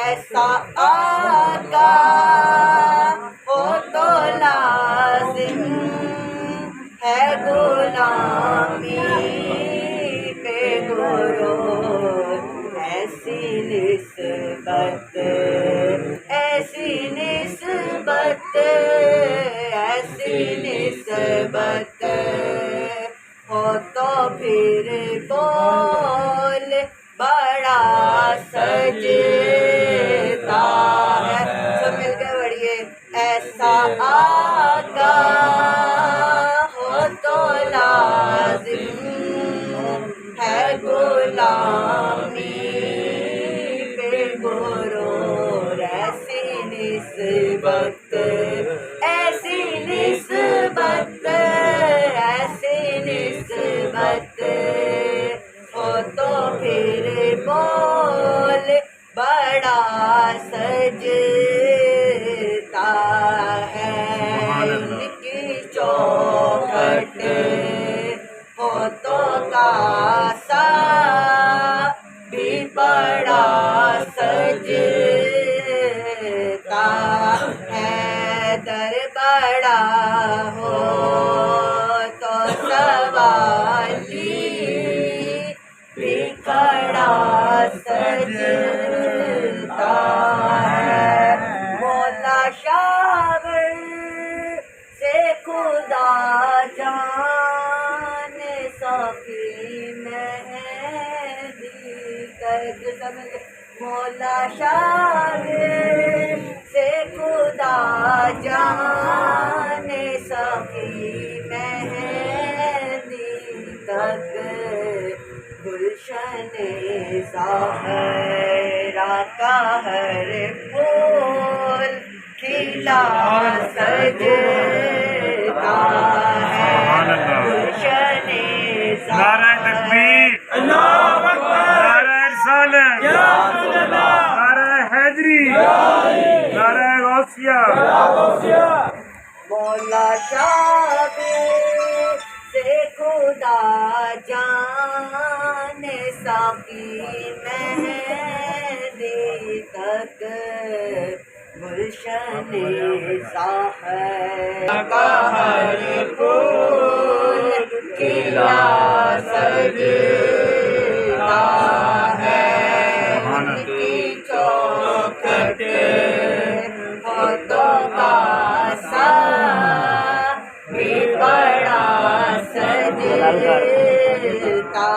ऐसा आका हो तो लाजिम है गुलामी पे गुरूर। ऐसी निस्बत ऐसी निस्बत ऐसी निस्बत हो तो फिर बोल बड़ा सजता है। सब मिलकर बढ़िए। ऐसा आका हो तो लाजिम है गुलामी पे गुरूर। ऐसी निस्बत ऐसी निस्बत ऐसी निस्बत हो तो फिर बोल बड़ा सजता है। उनकी चौखट हो तो कासा भी बड़ा सजता है। दर बड़ा हो तो सवाली भी खड़ा सजता है। मौला शावर से खुदा जाने साफी मेहंदी तक। मौला शावर से खुदा जाने साफी मेहंदी तक। गुलशन ज़ाहरा का हर फूल खिला सजता है। गुलशन नारे तकबीर, नारे रिसालत, नारे हैदरी, नारे गौसिया। मौला शाबिर से खुदा जाने साकी मेहंदी तक। गुलशन ज़ाहरा का हर फूल खिला सजता है। उनकी चौखट होठों का सा भी बड़ा सजता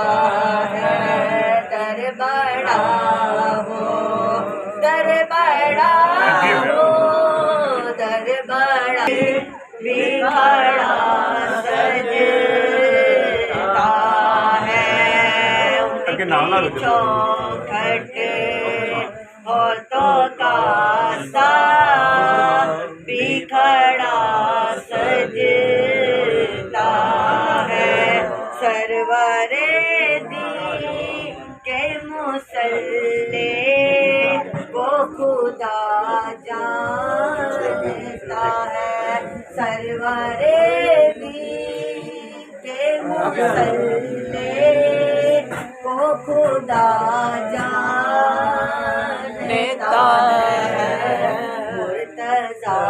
है। दर बड़ा हो दर बड़ा हो दर बड़ा भी बड़ा सजता है। उनकी चौखट होठों का सा बिखड़ा सजता है। सरवरे दी के मुसल्ले वो खुदा जानता है। सरवरे दी के मुसल्ले वो खुदा जानता है। मुर्तज़ा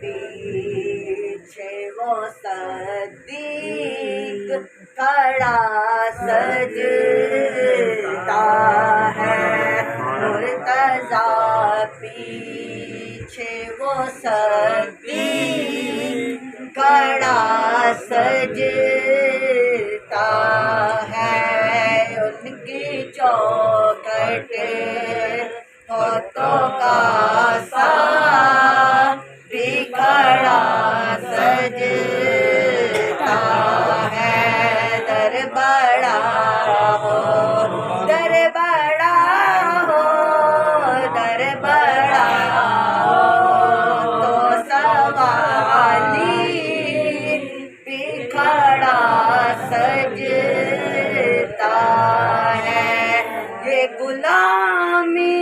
पीछे वो सदीक खड़ा सजता है। मुर्तज़ा पीछे वो सदीक खड़ा सजता है। उनकी चौखट होठों का सा बिखड़ा सजता है। दर बड़ा हो दर बड़ा हो दर बड़ा हो तो सवाली बिखड़ा सजता है। ये गुलामी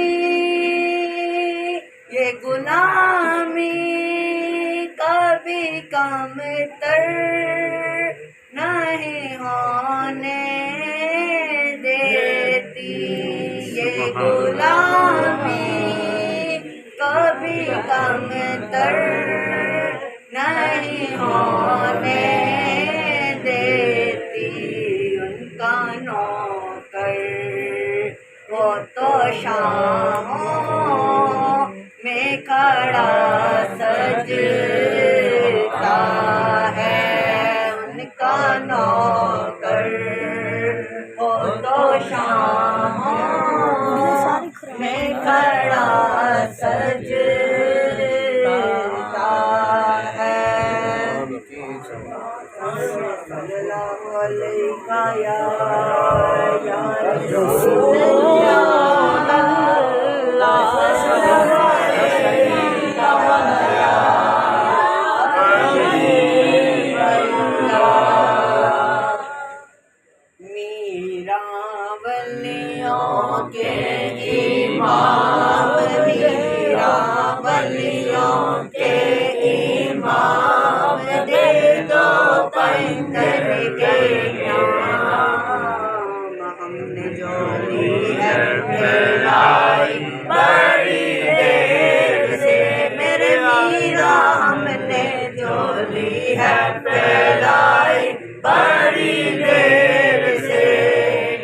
कभी कम तर नहीं होने देती। ये गुलामी कमतर नहीं होने देती उनका नौकर। वो तो शामों में खड़ा सजता है उनका नौकर। वो तो शामों में खड़ा सजता है। सल्लल्लाहु अलैका या मीरावलियों के इमाम, मीरावलियों के इमाम, दे दो बंदर के नाम। हमने जो ली है फैलाई बड़ी देर से, मेरे मीरा हमने जो ली है फैलाई बड़ी देर से।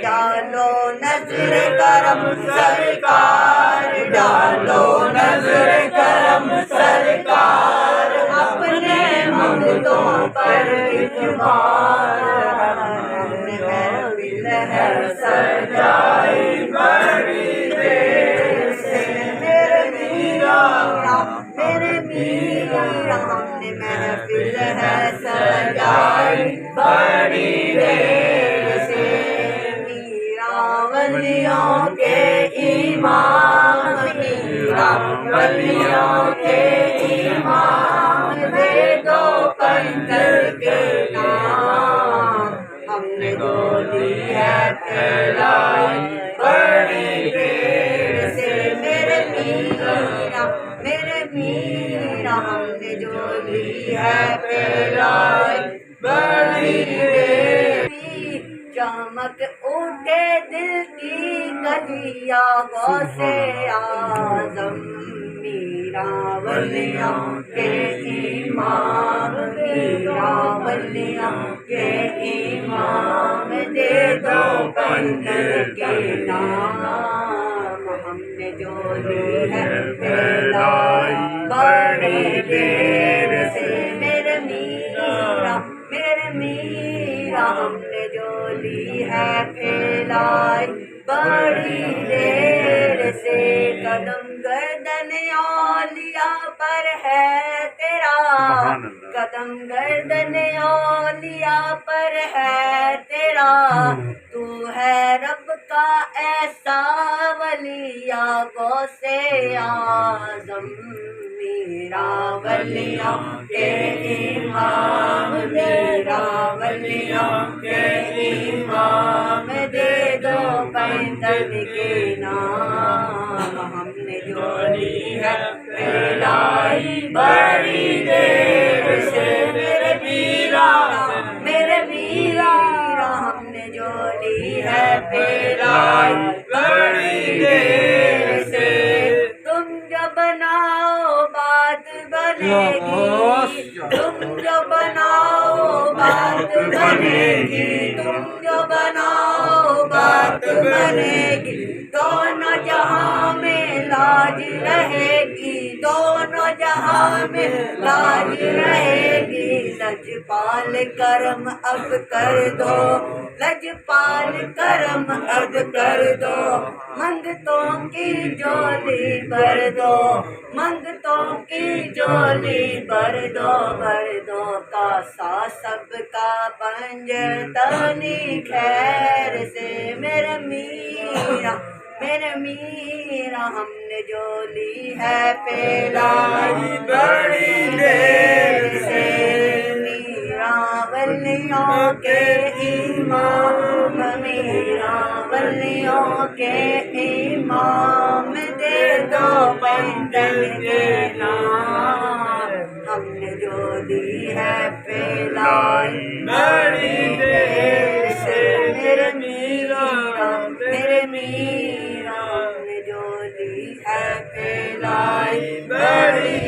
डालो नजर करम सरकार, डालो नजर करम सरकार, अपने मंगतों पर इतबार। महफिल है सजाई बड़ी देर से, मेरे मीरा मेरे मीरा हमने महफिल है सजाई बड़ी देर से। मीरावलियों के इमाम, मीरावलियों के इमाम, दे दो बंदर के नाम। हमने जो ली है फैलाई बड़ी देर से, मेरे मीरा हमने जो ली है फैलाई बड़ी देर। चमक उठे दिल की कलिया गौसे आजम, मीरावलियों के इमाम, मीरावलियों के इमाम, दे दो बंदर के नाम। हमने जो ली है फैलाई बड़ी देर से, मेरे मीरा हमने जो ली है फैलाई बड़ी देर से। कदम गर्दन औलिया पर है तेरा, कदम गर्दन औलिया पर है तेरा। तू है रब का ऐसा वलिया गौसे आजम, मीरावलियों के इमाम, मीरावलियों के इमाम, दे दो बंदर के नाम। हमने जो ली है फैलाई बड़ी देर से, मेरे मीरा हमने जो ली है फैलाई बड़ी देर से। तुम जो बनाओ बात बनेगी, तुम जो बनाओ बात बनेगी, तुम जो बनाओ बात बनेगी। दोनों जहां में लाज रहेगी, दोनों जहां में लाज रहेगी। लजपाल करम अब कर दो, लजपाल करम अब कर दो। मंगतों की झोली भर दो, मंगतों की झोली भर दो, भर दो। कासा सबका पंजतनी खैर से, मेरे मीरा हमने जो ली है फैलाई बड़ी देर से। मीरावलियों के इमाम, मीरावलियों के इमाम, दे दो बंदर के नाम। हमने जो ली है फैलाई बड़ी देर से, मेरे मीरा हमने जो ली है फैलाई बड़ी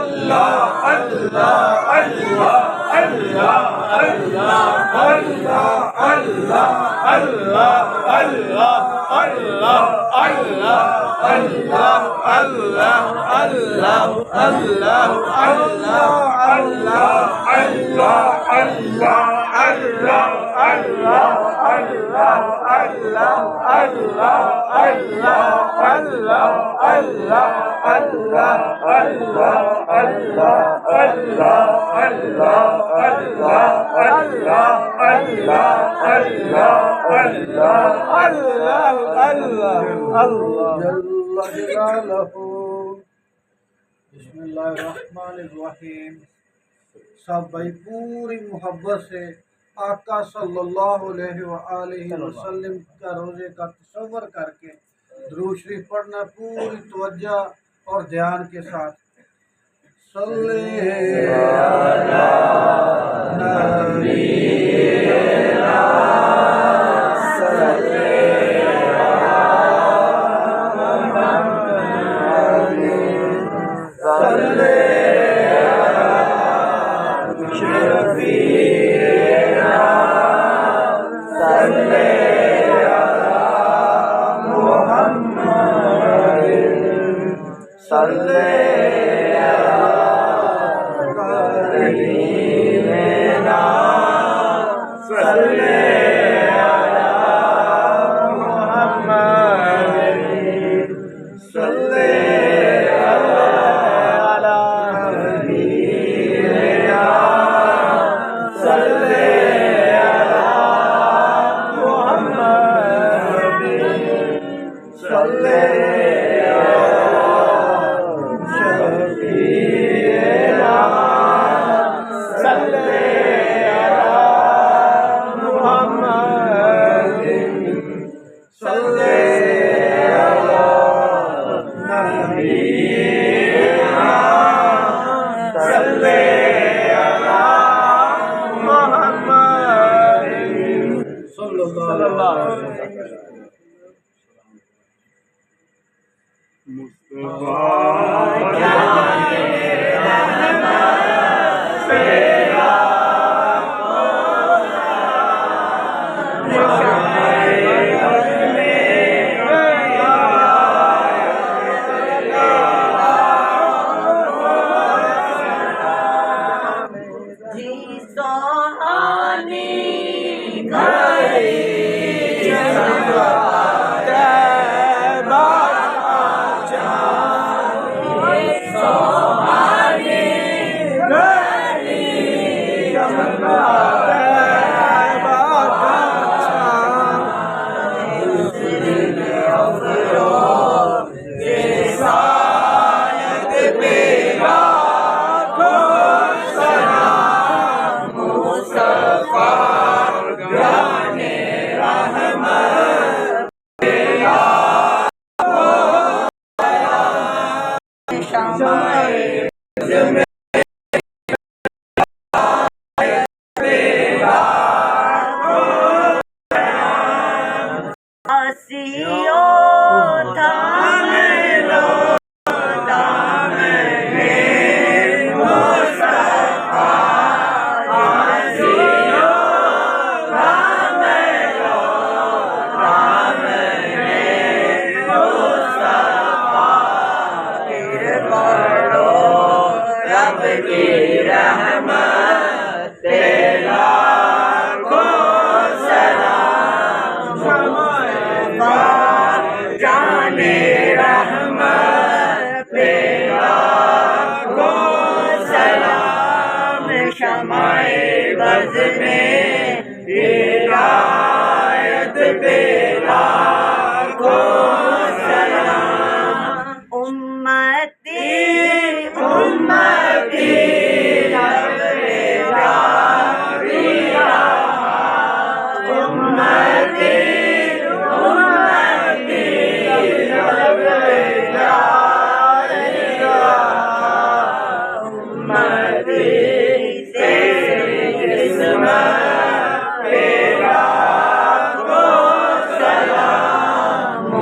जल्ल जलालहू। बिस्मिल्लाहिर्रहमानिर्रहीम। सब भाई पूरी मोहब्बत से आका सल्लल्लाहु अलैहि वसल्लम का रोज़े का तसव्वुर करके दुरूद शरीफ पढ़ना पूरी तवज्जो और ध्यान के साथ। सल्ले अला नबीना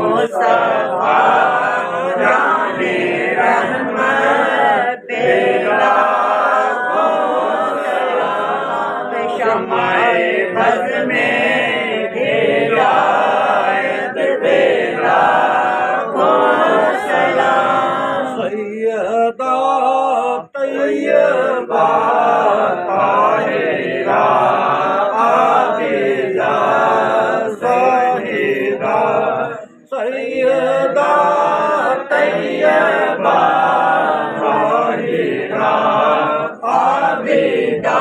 मुस्तफा जाने रहमत शमाए बज़ में हिदायत बेला को सलाम सैयदा तैयबा ताहिरा आबिदा ज़ाहिरा सैयदा तैयबा ताहिरा आबिदा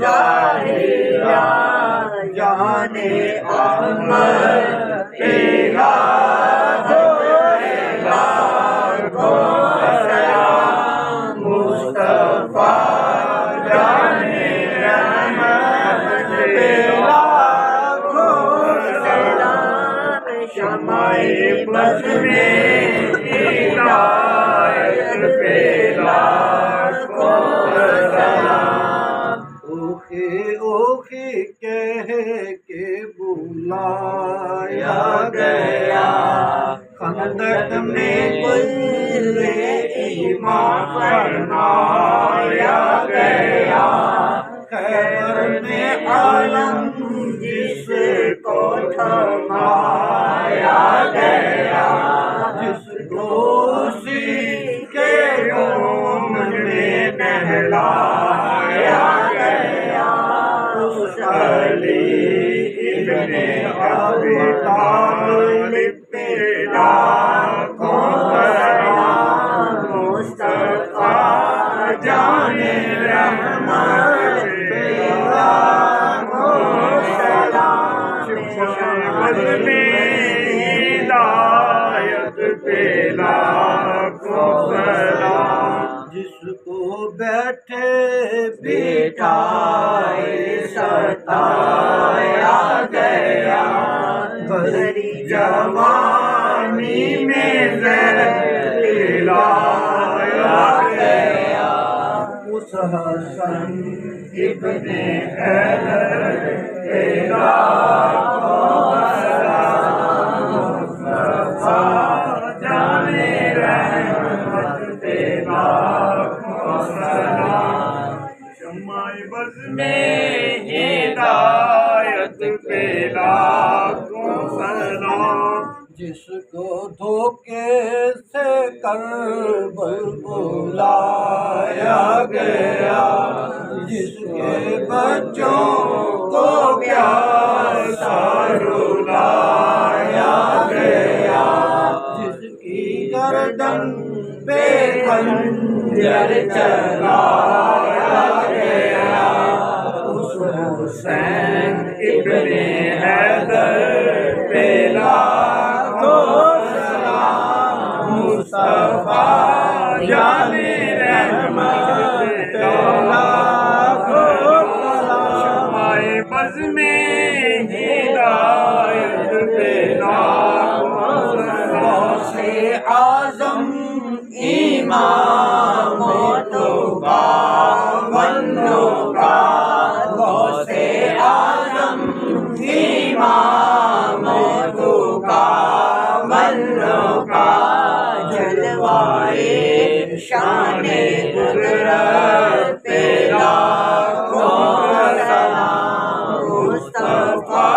ज़ाहिरा जाने अहमद तेरा को सलाम मुस्तफा जाने रहमत तेरा को सलाम शमाए बज़ में हिदायत पेला को सलाम ओखे ओखे कह के बुलाया गया खंदक में कुल्ले ईमान फरमाया गया खैबर में आलम जिसको थमाया गया जिसको उसी के रोम में नहलाया गया उस अली इब्ने अबी तालिब पे लाखों सलाम मुस्तफा जाने रहमत पे लाखों सलाम बज़ में हिदायत पेला को सलाम जिसको बैठे बिठाए सताया गया भरी जवानी में ज़हलाया गया उस हसन इब्ने हैदर तेरा को सलाम मुस्तफा जाने रहमत तेरा को सलाम शमाए बज़ में हिदायत पेला को सलाम जिसको धोखे से करबल बुलाया गया जिसके बच्चों को प्यासा रुलाया गया जिसकी गर्दन पे खंजर चलाया गया उस हुसैन इब्ने हैदर पे लाखों सलाम मुस्तफा जाने रहमत पे लाखों सलाम शमाए बज़ में हिदायत पेला को सलाम से आज़म इमामों तो बावन्नों का गौसे आज़म इमामों तो बावन्नों का जलवाए शाने कुदरत पे लाखों सलाम मुस्तफा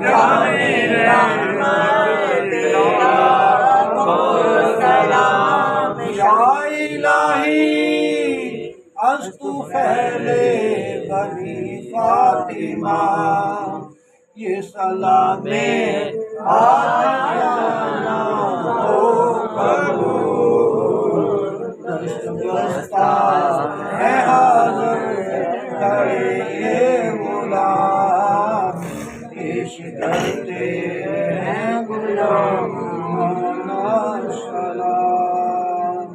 जाने रहमत पे लाखों सलाम या इलाही अस्तु फैले बनी फातिमा ये सलामे आना हो कबूल दस्तगस्ता है हाज़िर करे ये गुलाम पेश करते हैं गुलाम सलाम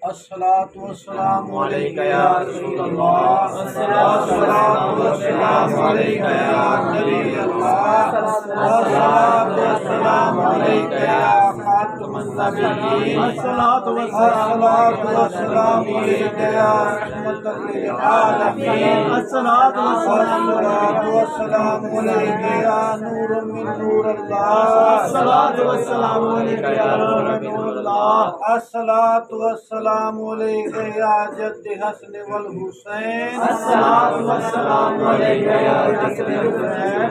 अस्सलातु वस्सलामु अलैका या रसूलल्लाह अस्सलातु वस्सलामु अलैका या नबी अल्लाह अस्सलातु वस्सलामु अलैका या खातम النبيين الصلاة والسلام عليك يا رحمة للعالمين الصلاة والسلام عليك يا نور من نور الله الصلاة والسلام عليك يا نور الله الصلاة والسلام عليك يا جد حسن والحسين الصلاة والسلام عليك يا حسن والحسين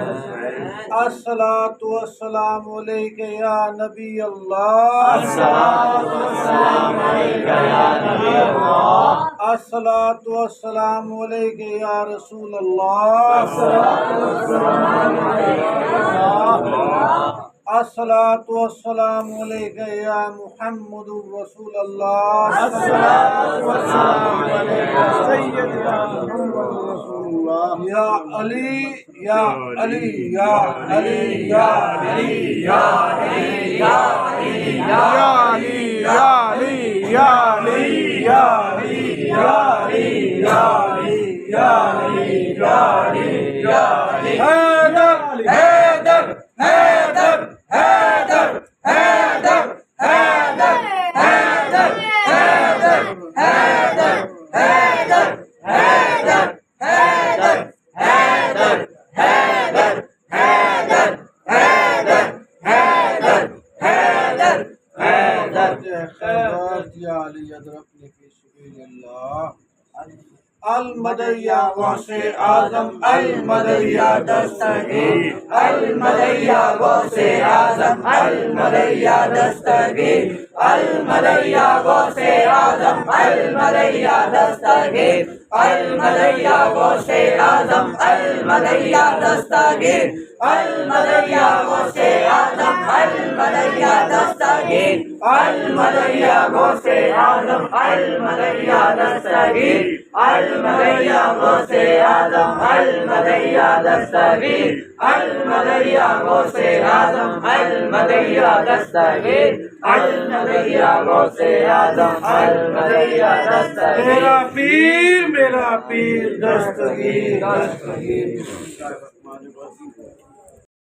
الصلاة والسلام عليك يا نبي الله الصلاة والسلام عليك يا نبي الله الصلاة والسلام عليك يا رسول الله الصلاة والسلام عليك يا الله الصلاة والسلام عليك يا محمد رسول الله الصلاة والسلام عليك يا سيدنا محمد رسول الله يا علي يا علي يا علي يا علي يا علي يا علي يا علي يا علي يا علي يا علي يا علي يا علي يا علي يا علي يا علي हैदर हैदर हैदर हैदर हैदर हैदर हैदर हैदर हैदर हैदर हैदर हैदर हैदर हैदर हैदर हैदर हैदर हैदर हैदर खैबर या अली अदरकनी फी सबीलिल्लाह अल मदैया गौसे आजम अल मदैया दस्तगीर अल मदैया गौसे आजम अल मदैया दस्तगीर अल मदैया गौसे आजम अल मदैया दस्तगीर अल मदैया गौसे आजम अल मदैया दस्तगीर अल मदैया गौसे आजम अल मदैया दस्तगीर अल मदैया गौसे आजम अल मदैया दस्तगीर अल मदैया गौसे आजम अल मदैया दस्तगीर अल मदैया गौसे आजम अल मदैया दस्तगीर अल मदैया गौसे आजम अल मदैया दस्तगीर मेरा पीर दस्तगीर दस्तगीर